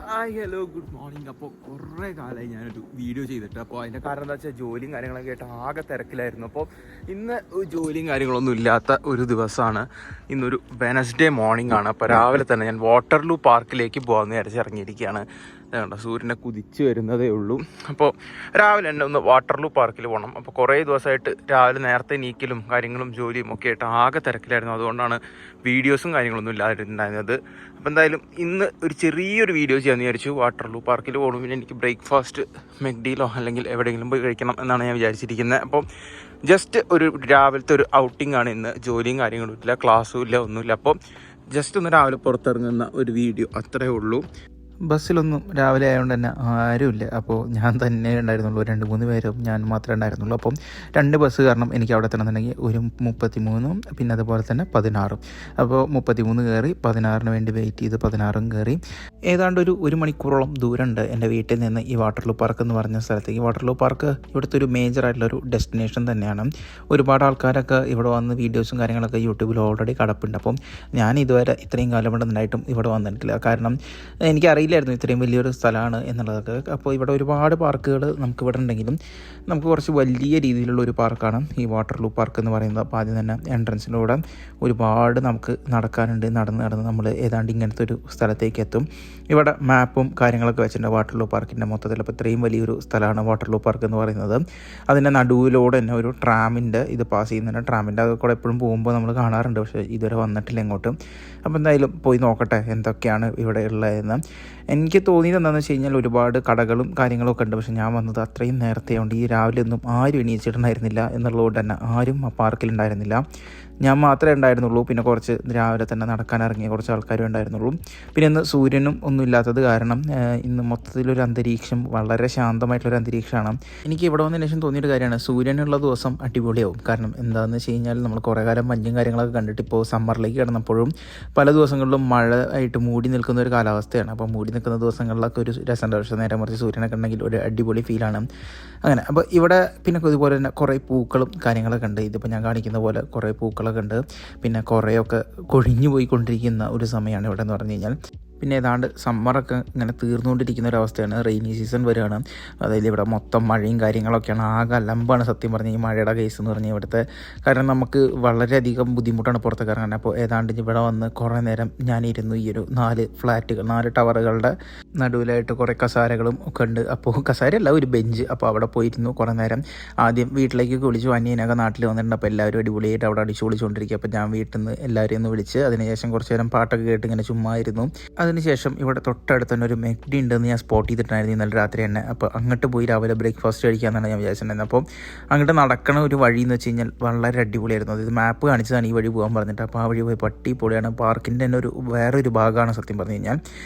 Hi hello good morning. അപ്പോൾ കുറേ കാലമായി ഞാനൊരു വീഡിയോ ചെയ്തിട്ട്. അപ്പോൾ അതിൻ്റെ കാരണം എന്താ വെച്ചാൽ ജോലിയും കാര്യങ്ങളൊക്കെ ആയിട്ട് ആകെ തിരക്കിലായിരുന്നു. അപ്പോൾ ഇന്ന് ജോലിയും കാര്യങ്ങളൊന്നും ഇല്ലാത്ത ഒരു ദിവസമാണ്. ഇന്നൊരു വെനസ്ഡേ മോർണിംഗ് ആണ്. അപ്പോൾ രാവിലെ തന്നെ ഞാൻ വാട്ടർലൂ പാർക്കിലേക്ക് പോകാമെന്ന് വിചാരിച്ച് ഇറങ്ങിയിരിക്കുകയാണ്. അതുകൊണ്ട് സൂര്യനെ കുതിച്ച് വരുന്നതേ ഉള്ളൂ. അപ്പോൾ രാവിലെ തന്നെ ഒന്ന് വാട്ടർലൂ പാർക്കിൽ പോകണം. അപ്പോൾ കുറേ ദിവസമായിട്ട് രാവിലെ നേരത്തെ നീക്കലും കാര്യങ്ങളും ജോലിയും ഒക്കെ ആയിട്ട് ആകെ തിരക്കിലായിരുന്നു. അതുകൊണ്ടാണ് വീഡിയോസും കാര്യങ്ങളൊന്നും ഇല്ലാതിരുണ്ടായിരുന്നത്. അപ്പോൾ എന്തായാലും ഇന്ന് ഒരു ചെറിയൊരു വീഡിയോ ചെയ്യാമെന്ന് വിചാരിച്ചു. വാട്ടർലൂ പാർക്കിൽ പോകണം. പിന്നെ എനിക്ക് ബ്രേക്ക്ഫാസ്റ്റ് മെക്ഡിയിലോ അല്ലെങ്കിൽ എവിടെയെങ്കിലും പോയി കഴിക്കണം എന്നാണ് ഞാൻ വിചാരിച്ചിരിക്കുന്നത്. അപ്പോൾ ജസ്റ്റ് ഒരു രാവിലത്തെ ഒരു ഔട്ടിംഗ് ആണ് ഇന്ന്. ജോലിയും കാര്യങ്ങളും ഇല്ല, ക്ലാസ്സും ഇല്ല, ഒന്നുമില്ല. അപ്പോൾ ജസ്റ്റ് ഒന്ന് രാവിലെ പുറത്തിറങ്ങുന്ന ഒരു വീഡിയോ അത്രയേ ഉള്ളൂ. ബസ്സിലൊന്നും രാവിലെ ആയതുകൊണ്ട് തന്നെ ആരുമില്ല. അപ്പോൾ ഞാൻ തന്നെ ഉണ്ടായിരുന്നുള്ളൂ. 2-3 പേരും ഞാൻ മാത്രമേ ഉണ്ടായിരുന്നുള്ളൂ. അപ്പം 2 ബസ് കാരണം എനിക്ക് അവിടെ എത്തണമെന്നുണ്ടെങ്കിൽ ഒരു 33 പിന്നെ അതുപോലെ തന്നെ 16. അപ്പോൾ 33 കയറി 16 വേണ്ടി വെയിറ്റ് ചെയ്ത് 16 കയറി. ഏതാണ്ട് ഒരു മണിക്കൂറോളം ദൂരമുണ്ട് എൻ്റെ വീട്ടിൽ നിന്ന് ഈ വാട്ടർലൂ പാർക്ക് എന്ന് പറഞ്ഞ സ്ഥലത്തേക്ക്. വാട്ടർലൂ പാർക്ക് ഇവിടുത്തെ ഒരു മേജറായിട്ടുള്ളൊരു ഡെസ്റ്റിനേഷൻ തന്നെയാണ്. ഒരുപാട് ആൾക്കാരൊക്കെ ഇവിടെ വന്ന് വീഡിയോസും കാര്യങ്ങളൊക്കെ യൂട്യൂബിൽ ഓൾറെഡി കിടപ്പുണ്ട്. അപ്പം ഞാൻ ഇതുവരെ ഇത്രയും കാലം ഇവിടെ നിന്നായിട്ടും ഇവിടെ വന്നിട്ടില്ല. കാരണം എനിക്കറിയില്ലായിരുന്നു ഇത്രയും വലിയൊരു സ്ഥലമാണ് എന്നുള്ളതൊക്കെ. അപ്പോൾ ഇവിടെ ഒരുപാട് പാർക്കുകൾ നമുക്കിവിടെ ഉണ്ടെങ്കിലും നമുക്ക് കുറച്ച് വലിയ രീതിയിലുള്ള ഒരു പാർക്കാണ് ഈ വാട്ടർലൂ പാർക്ക് എന്ന് പറയുന്നത്. അപ്പോൾ ആദ്യം തന്നെ എൻട്രൻസിലൂടെ ഒരുപാട് നമുക്ക് നടക്കാനുണ്ട്. നടന്ന് നമ്മൾ ഏതാണ്ട് ഇങ്ങനത്തെ ഒരു സ്ഥലത്തേക്ക് എത്തും. ഇവിടെ മാപ്പും കാര്യങ്ങളൊക്കെ വെച്ചിട്ടുണ്ട് വാട്ടർലൂ പാർക്കിൻ്റെ മൊത്തത്തിൽ. അപ്പോൾ ഇത്രയും വലിയൊരു സ്ഥലമാണ് വാട്ടർലൂ പാർക്ക് എന്ന് പറയുന്നത്. അതിൻ്റെ നടുവിലൂടെ തന്നെ ഒരു ട്രാമിൻ്റെ ഇത് പാസ് ചെയ്യുന്നുണ്ട്. ട്രാമിൻ്റെ അത് കൂടെ എപ്പോഴും പോകുമ്പോൾ നമ്മൾ കാണാറുണ്ട്, പക്ഷേ ഇതുവരെ വന്നിട്ടില്ല ഇങ്ങോട്ട്. അപ്പോൾ എന്തായാലും പോയി നോക്കട്ടെ എന്തൊക്കെയാണ് ഇവിടെ ഉള്ളതെന്ന്. എനിക്ക് തോന്നിയത് എന്താണെന്ന് വെച്ച് കഴിഞ്ഞാൽ ഒരുപാട് കടകളും കാര്യങ്ങളൊക്കെ ഉണ്ട്. പക്ഷേ ഞാൻ വന്നത് അത്രയും നേരത്തെ ഉണ്ട്. ഈ രാവിലെ ഒന്നും ആരും എണീച്ചിട്ടുണ്ടായിരുന്നില്ല എന്നുള്ളതുകൊണ്ട് തന്നെ ആരും ആ പാർക്കിലുണ്ടായിരുന്നില്ല. ഞാൻ മാത്രമേ ഉണ്ടായിരുന്നുള്ളൂ. പിന്നെ കുറച്ച് രാവിലെ തന്നെ നടക്കാൻ ഇറങ്ങിയ കുറച്ച് ആൾക്കാരും ഉണ്ടായിരുന്നുള്ളൂ. പിന്നെ ഇന്ന് സൂര്യനും ഒന്നും ഇല്ലാത്തത് കാരണം ഇന്ന് മൊത്തത്തിലൊരു അന്തരീക്ഷം വളരെ ശാന്തമായിട്ടുള്ളൊരു അന്തരീക്ഷമാണ്. എനിക്ക് ഇവിടെ വന്നതിന് ശേഷം തോന്നിയൊരു കാര്യമാണ്, സൂര്യനുള്ള ദിവസം അടിപൊളിയാവും. കാരണം എന്താണെന്ന് വെച്ച് കഴിഞ്ഞാൽ നമ്മൾ കുറേ കാലം മഞ്ഞും കാര്യങ്ങളൊക്കെ കണ്ടിട്ട് ഇപ്പോൾ സമ്മറിലേക്ക് കിടന്നപ്പോഴും പല ദിവസങ്ങളിലും മഴ ആയിട്ട് മൂടി നിൽക്കുന്ന ഒരു കാലാവസ്ഥയാണ്. അപ്പോൾ മൂടി നിൽക്കുന്ന ദിവസങ്ങളിലൊക്കെ ഒരു രസമുണ്ട്. പക്ഷേ നേരെ മറിച്ച് സൂര്യനൊക്കെ ഉണ്ടെങ്കിൽ ഒരു അടിപൊളി ഫീലാണ്. അങ്ങനെ അപ്പോൾ ഇവിടെ പിന്നെ ഇതുപോലെ തന്നെ കുറേ പൂക്കളും കാര്യങ്ങളൊക്കെ ഉണ്ട്. ഇതിപ്പോൾ ഞാൻ കാണിക്കുന്ന പോലെ കുറേ പൂക്കളൊക്കെ ഉണ്ട്. പിന്നെ കുറേയൊക്കെ കൊഴിഞ്ഞു പോയിക്കൊണ്ടിരിക്കുന്ന ഒരു സമയമാണ് ഇവിടെ എന്ന് പറഞ്ഞു കഴിഞ്ഞാൽ. പിന്നെ ഏതാണ്ട് സമ്മറൊക്കെ ഇങ്ങനെ തീർന്നുകൊണ്ടിരിക്കുന്ന ഒരവസ്ഥയാണ്. റെയിനി സീസൺ വരികയാണ്. അതായത് ഇവിടെ മൊത്തം മഴയും കാര്യങ്ങളൊക്കെയാണ്. ആകെ അലമ്പാണ് സത്യം പറഞ്ഞാൽ ഈ മഴയുടെ കേസ് എന്ന് പറഞ്ഞാൽ ഇവിടുത്തെ. കാരണം നമുക്ക് വളരെയധികം ബുദ്ധിമുട്ടാണ് പുറത്തേക്ക് ഇറങ്ങാൻ. അപ്പോൾ ഏതാണ്ട് ഇവിടെ വന്ന് കുറേ നേരം ഞാനിരുന്നു. ഈ ഒരു 4 ടവറുകളുടെ നടുവിലായിട്ട് കുറേ കസാരകളും ഒക്കെ ഉണ്ട്. അപ്പോൾ കസാരയല്ല, ഒരു ബെഞ്ച്. അപ്പോൾ അവിടെ പോയിരുന്നു കുറേ നേരം. ആദ്യം വീട്ടിലേക്ക് വിളിച്ചു. അനിയനൊക്കെ നാട്ടിൽ വന്നിട്ടുണ്ട്. അപ്പോൾ എല്ലാവരും അടിപൊളിയായിട്ട് അവിടെ അടിച്ചു വിളിച്ചുകൊണ്ടിരിക്കുക. അപ്പോൾ ഞാൻ വീട്ടിൽ നിന്ന് എല്ലാവരെയും ഒന്ന് വിളിച്ച് അതിനുശേഷം കുറച്ച് നേരം പാട്ടൊക്കെ കേട്ട് ഇങ്ങനെ ചുമ്മാ ഇരുന്നു. അതിനുശേഷം ഇവിടെ തൊട്ടടുത്ത് തന്നെ ഒരു മെക്ഡി ഉണ്ടെന്ന് ഞാൻ സ്പോട്ട് ചെയ്തിട്ടുണ്ടായിരുന്നു ഇന്നലെ രാത്രി തന്നെ. അപ്പോൾ അങ്ങോട്ട് പോയി രാവിലെ ബ്രേക്ക്ഫാസ്റ്റ് കഴിക്കാമെന്നാണ് ഞാൻ വിചാരിച്ചിട്ടുണ്ടായിരുന്നത്. അപ്പോൾ അങ്ങോട്ട് നടക്കണ ഒരു വഴി എന്ന് വെച്ച് കഴിഞ്ഞാൽ വളരെ അടിപൊളിയായിരുന്നു. അതായത് മാപ്പ് കാണിച്ചതാണ് ഈ വഴി പോകാൻ പറഞ്ഞിട്ട്. അപ്പോൾ ആ വഴി പോയി പട്ടിപ്പൊളിയാണ്. പാർക്കിൻ്റെ തന്നെ വേറൊരു ഭാഗമാണ് സത്യം പറഞ്ഞു കഴിഞ്ഞാൽ.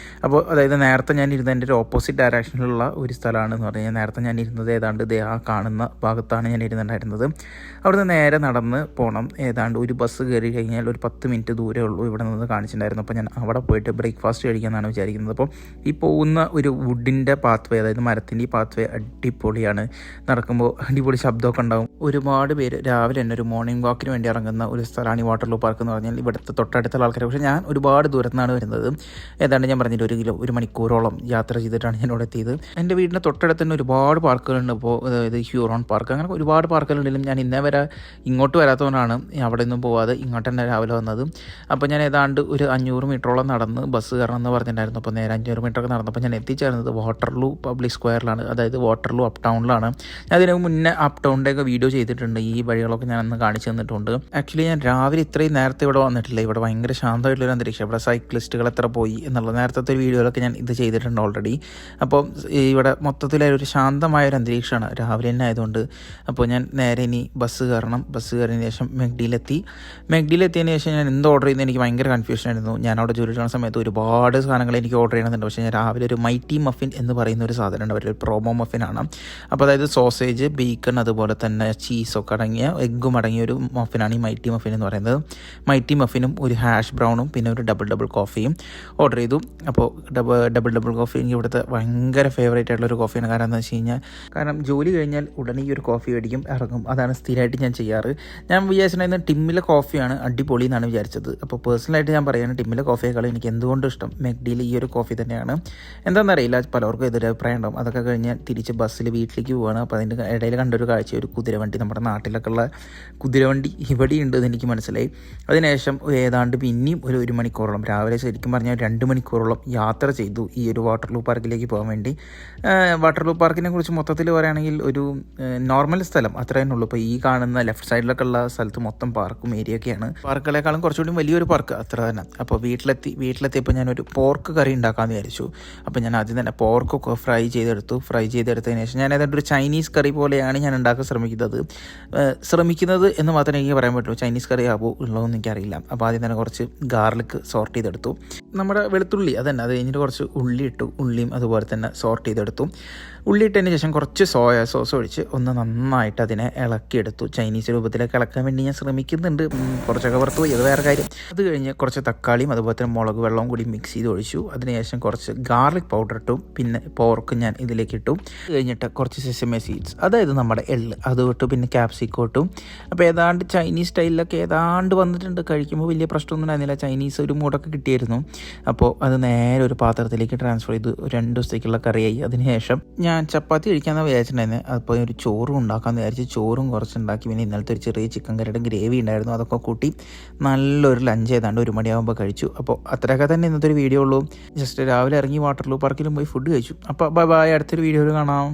അപ്പോൾ അതായത് നേരത്തെ ഞാൻ ഇരുന്നത് എൻ്റെ ഒരു ഓപ്പോസിറ്റ് ഡയറക്ഷനിലുള്ള ഒരു സ്ഥലമാണെന്ന് പറഞ്ഞു കഴിഞ്ഞാൽ. നേരത്തെ ഞാൻ ഇരുന്നത് ഏതാണ്ട് ആ കാണുന്ന ഭാഗത്താണ് ഞാൻ ഇരുന്നുണ്ടായിരുന്നത്. അവിടുന്ന് നേരെ നടന്ന് പോകണം. ഏതാണ്ട് ഒരു ബസ് കയറി കഴിഞ്ഞാൽ ഒരു 10 മിനിറ്റ് ദൂരമേ ഉള്ളൂ ഇവിടെ നിന്ന് കാണിച്ചിട്ടുണ്ടായിരുന്നു. അപ്പോൾ ഞാൻ അവിടെ പോയിട്ട് ബ്രേക്ക്ഫാസ്റ്റ് കഴിക്കാമെന്നാണ് വിചാരിക്കുന്നത്. അപ്പോൾ ഈ പോകുന്ന ഒരു വുഡിൻ്റെ പാത്വേ, അതായത് മരത്തിൻ്റെ ഈ പാത്വേ അടിപൊളിയാണ്. നടക്കുമ്പോൾ അടിപൊളി ശബ്ദമൊക്കെ ഉണ്ടാകും. ഒരുപാട് പേര് രാവിലെ തന്നെ ഒരു മോർണിംഗ് വാക്കിന് വേണ്ടി ഇറങ്ങുന്ന ഒരു സ്ഥലമാണ് ഈ വാട്ടർലൂ പാർക്ക് എന്ന് പറഞ്ഞാൽ. ഇവിടുത്തെ തൊട്ടടുത്തുള്ള ആൾക്കാർ. പക്ഷേ ഞാൻ ഒരുപാട് ദൂരത്തു നിന്നാണ് വരുന്നത്. ഏതാണ്ട് ഞാൻ പറഞ്ഞിട്ട് ഒരു മണിക്കൂറോളം യാത്ര ചെയ്തിട്ടാണ് ഞാൻ ഇവിടെ എത്തിയത്. എൻ്റെ വീടിൻ്റെ തൊട്ടടുത്ത് തന്നെ ഒരുപാട് പാർക്കുകളുണ്ട്. അപ്പോൾ അതായത് ഹ്യൂറോൺ പാർക്ക്, അങ്ങനെ ഒരുപാട് പാർക്കുകളുണ്ടെങ്കിലും ഞാൻ ഇന്നേ വരെ ഇങ്ങോട്ട് വരാത്തതുകൊണ്ടാണ് അവിടെ നിന്നും പോവാതെ ഇങ്ങോട്ട് തന്നെ രാവിലെ വന്നത്. അപ്പോൾ ഞാൻ ഏതാണ്ട് ഒരു 500 മീറ്ററോളം നടന്ന് ബസ് കയറണം എന്ന് പറഞ്ഞിട്ടുണ്ടായിരുന്നു. അപ്പോൾ നേരെ 500 മീറ്ററൊക്കെ നടന്നപ്പോൾ ഞാൻ എത്തിച്ചേർന്നത് വാട്ടർലൂ പബ്ലിക് സ്ക്വയറിലാണ്. അതായത് വാട്ടർലൂ അപ്പ് ടൗണിലാണ്. ഞാൻ അതിന് മുന്നേ അപ്പ് ടൗണിൻ്റെയൊക്കെ വീഡിയോ ചെയ്തിട്ടുണ്ട്. ഈ വഴികളൊക്കെ ഞാൻ അന്ന് കാണിച്ചു തന്നിട്ടുണ്ട്. ആക്ച്വലി ഞാൻ രാവിലെ ഇത്രയും നേരത്തെ ഇവിടെ വന്നിട്ടില്ല. ഇവിടെ ഭയങ്കര ശാന്തമായിട്ടുള്ളൊരു അന്തരീക്ഷം. ഇവിടെ സൈക്ലിസ്റ്റുകൾ എത്ര പോയി എന്നുള്ള നേരത്തെ ഒരു വീഡിയോയിലൊക്കെ ഞാൻ ഇത് ചെയ്തിട്ടുണ്ട് ഓൾറെഡി. അപ്പോൾ ഇവിടെ മൊത്തത്തിലൊരു ശാന്തമായൊരു അന്തരീക്ഷമാണ് രാവിലെ തന്നെ ആയതുകൊണ്ട്. അപ്പോൾ ഞാൻ നേരെ ഇനി ബസ് കയറണം. ബസ് കയറിയതിന് ശേഷം മെക്ഡിയിലെത്തിയതിന് ശേഷം ഞാൻ എന്ത് ഓർഡർ ചെയ്യുന്നത് എനിക്ക് ഭയങ്കര കൺഫ്യൂഷൻ ആയിരുന്നു. ഞാൻ അവിടെ ജോലി ചെയ്യുന്ന സമയത്ത് ഒരുപാട് സാധനങ്ങൾ എനിക്ക് ഓർഡർ ചെയ്യണമെന്നുണ്ട്. പക്ഷേ ഞാൻ രാവിലെ ഒരു മൈറ്റി മഫിൻ എന്ന് പറയുന്ന ഒരു സാധനമുണ്ട്. അവരൊരു പ്രോമോ മഫിനാണ്. അപ്പോൾ അതായത് സോസേജ്, ബേക്കൺ, അതുപോലെ തന്നെ ചീസൊക്കെ അടങ്ങിയ എഗ്ഗും അടങ്ങിയ ഒരു മഫിനാണ് ഈ മൈറ്റി മഫിൻ എന്ന് പറയുന്നത്. മൈറ്റി മഫിനും ഒരു ഹാഷ് ബ്രൗണും പിന്നെ ഒരു ഡബിൾ കോഫിയും ഓർഡർ ചെയ്തു. അപ്പോൾ ഡബിൾ കോഫി എനിക്ക് ഇവിടുത്തെ ഭയങ്കര ഫേവറേറ്റ് ആയിട്ടുള്ളൊരു കോഫിയാണ്. കാരണം എന്താണെന്ന് വെച്ച് കഴിഞ്ഞാൽ ജോലി കഴിഞ്ഞാൽ ഉടനെ ഈ ഒരു കോഫി മേടിക്കും, ഇറങ്ങും. അതാണ് സ്ഥിരമായിട്ട് ഞാൻ ചെയ്യാറ്. ഞാൻ വിചാരിച്ചിട്ടുണ്ടായിരുന്നത് ടിമ്മിലെ കോഫിയാണ് അടിപൊളി എന്നാണ് വിചാരിച്ചത്. അപ്പോൾ പേഴ്സണലായിട്ട് ഞാൻ പറയുകയാണ്, ടിമ്മിലെ കോഫിയേക്കാളും എനിക്ക് എന്തുകൊണ്ടും ഇഷ്ടം മെക്ഡിയിൽ ഈ ഒരു കോഫി തന്നെയാണ്. എന്താണെന്നറിയില്ല, പലർക്കും എതിരഭിപ്രായം ഉണ്ടാവും. അതൊക്കെ കഴിഞ്ഞ് തിരിച്ച് ബസ്സിൽ വീട്ടിലേക്ക് പോവുകയാണ്. അപ്പോൾ അതിൻ്റെ ഇടയിൽ കണ്ടൊരു കാഴ്ച ഒരു കുതിരവണ്ടി, നമ്മുടെ നാട്ടിലൊക്കെ ഉള്ള കുതിരവണ്ടി ഇവിടെ ഉണ്ട് എന്ന് എനിക്ക് മനസ്സിലായി. അതിനുശേഷം ഏതാണ്ട് പിന്നെയും ഒരു മണിക്കൂറോളം, രാവിലെ ശരിക്കും പറഞ്ഞാൽ 2 മണിക്കൂറോളം യാത്ര ചെയ്തു ഈ ഒരു വാട്ടർലൂ പാർക്കിലേക്ക് പോകാൻ വേണ്ടി. വാട്ടർലൂ പാർക്കിനെ കുറിച്ച് മൊത്തത്തിൽ പറയുകയാണെങ്കിൽ ഒരു നോർമൽ സ്ഥലം അത്ര തന്നെ ഉള്ളൂ. ഇപ്പോൾ ഈ കാണുന്ന ലെഫ്റ്റ് സൈഡിലൊക്കെ ഉള്ള സ്ഥലത്ത് മൊത്തം പാർക്കും ഏരിയയൊക്കെയാണ്. പാർക്കുകളെക്കാളും കുറച്ചുകൂടി വലിയൊരു പാർക്ക് അത്ര തന്നെ. അപ്പോൾ വീട്ടിലെത്തിയപ്പോൾ ഞാനൊരു പോർക്ക് കറി ഉണ്ടാക്കാമെന്ന് വിചാരിച്ചു. അപ്പോൾ ഞാൻ ആദ്യം തന്നെ പോർക്കൊക്കെ ഫ്രൈ ചെയ്തെടുത്തതിന് ശേഷം ഞാൻ ഏതാണ്ട് ഒരു ചൈനീസ് കറി പോലെയാണ് ഞാൻ ഉണ്ടാക്കാൻ ശ്രമിക്കുന്നത് എന്ന് മാത്രമേ എനിക്ക് പറയാൻ പറ്റുള്ളൂ. ചൈനീസ് കറി ആകുമോ ഉള്ളതെന്ന് എനിക്കറിയില്ല. അപ്പോൾ ആദ്യം തന്നെ കുറച്ച് ഗാർലിക് സോർട്ട് ചെയ്തെടുത്തു. നമ്മുടെ വെളുത്തുള്ളി അത് കഴിഞ്ഞിട്ട് കുറച്ച് ഉള്ളി ഇട്ടു. ഉള്ളിയും അതുപോലെ തന്നെ സോർട്ട് ചെയ്തെടുത്തു. ഉള്ളി ഇട്ടതിന് ശേഷം കുറച്ച് സോയാ സോസ് ഒഴിച്ച് ഒന്ന് നന്നായിട്ട് അതിനെ ഇളക്കിയെടുത്തു. ചൈനീസ് രൂപത്തിലേക്ക് ഇളക്കാൻ വേണ്ടി ഞാൻ ശ്രമിക്കുന്നുണ്ട്. കുറച്ചൊക്കെ പുറത്ത് പോയി, അത് വേറെ കാര്യം. അത് കഴിഞ്ഞ് കുറച്ച് തക്കാളിയും അതുപോലെ തന്നെ മുളക് വെള്ളവും കൂടി മിക്സ് ചെയ്ത് ഒഴിച്ചു. അതിനുശേഷം കുറച്ച് ഗാർലിക് പൗഡർ ഇട്ടു. പിന്നെ പോർക്ക് ഞാൻ ഇതിലേക്ക് ഇട്ടു. അത് കഴിഞ്ഞിട്ട് കുറച്ച് സെസമേ സീഡ്സ്, അതായത് നമ്മുടെ എള്ള്, അത് ഇട്ടു. പിന്നെ ക്യാപ്സിക്കം ഇട്ടു. അപ്പോൾ ഏതാണ്ട് ചൈനീസ് സ്റ്റൈലിലൊക്കെ ഏതാണ്ട് വന്നിട്ടുണ്ട്. കഴിക്കുമ്പോൾ വലിയ പ്രശ്നമൊന്നും ഉണ്ടായിരുന്നില്ല. ചൈനീസ് ഒരു മൂടൊക്കെ കിട്ടിയായിരുന്നു. അപ്പോൾ അത് നേരെ ഒരു പാത്രത്തിലേക്ക് ട്രാൻസ്ഫർ ചെയ്തു. 2 ദിവസത്തേക്കുള്ള കറിയായി. അതിനുശേഷം ഞാൻ ചപ്പാത്തി കഴിക്കാമെന്ന് വിചാരിച്ചിട്ടുണ്ടായിരുന്നു. അപ്പോൾ ഒരു ചോറും ഉണ്ടാക്കാമെന്ന് വിചാരിച്ച് ചോറും കുറച്ചുണ്ടാക്കി. പിന്നെ ഇന്നലത്തെ ഒരു ചെറിയ ചിക്കൻ കറിയുടെ ഗ്രേവി ഉണ്ടായിരുന്നു, അതൊക്കെ കൂട്ടി നല്ലൊരു ലഞ്ച് ഏതാണ്ട് 1 മണിയാകുമ്പോൾ കഴിച്ചു. അപ്പോൾ അത്രയൊക്കെ തന്നെ ഇന്നത്തെ ഒരു വീഡിയോ ഉള്ളൂ. ജസ്റ്റ് രാവിലെ ഇറങ്ങി വാട്ടർലൂ പാർക്കിലും പോയി ഫുഡ് കഴിച്ചു. അപ്പോൾ ബൈ, അടുത്തൊരു വീഡിയോയിൽ കാണാം.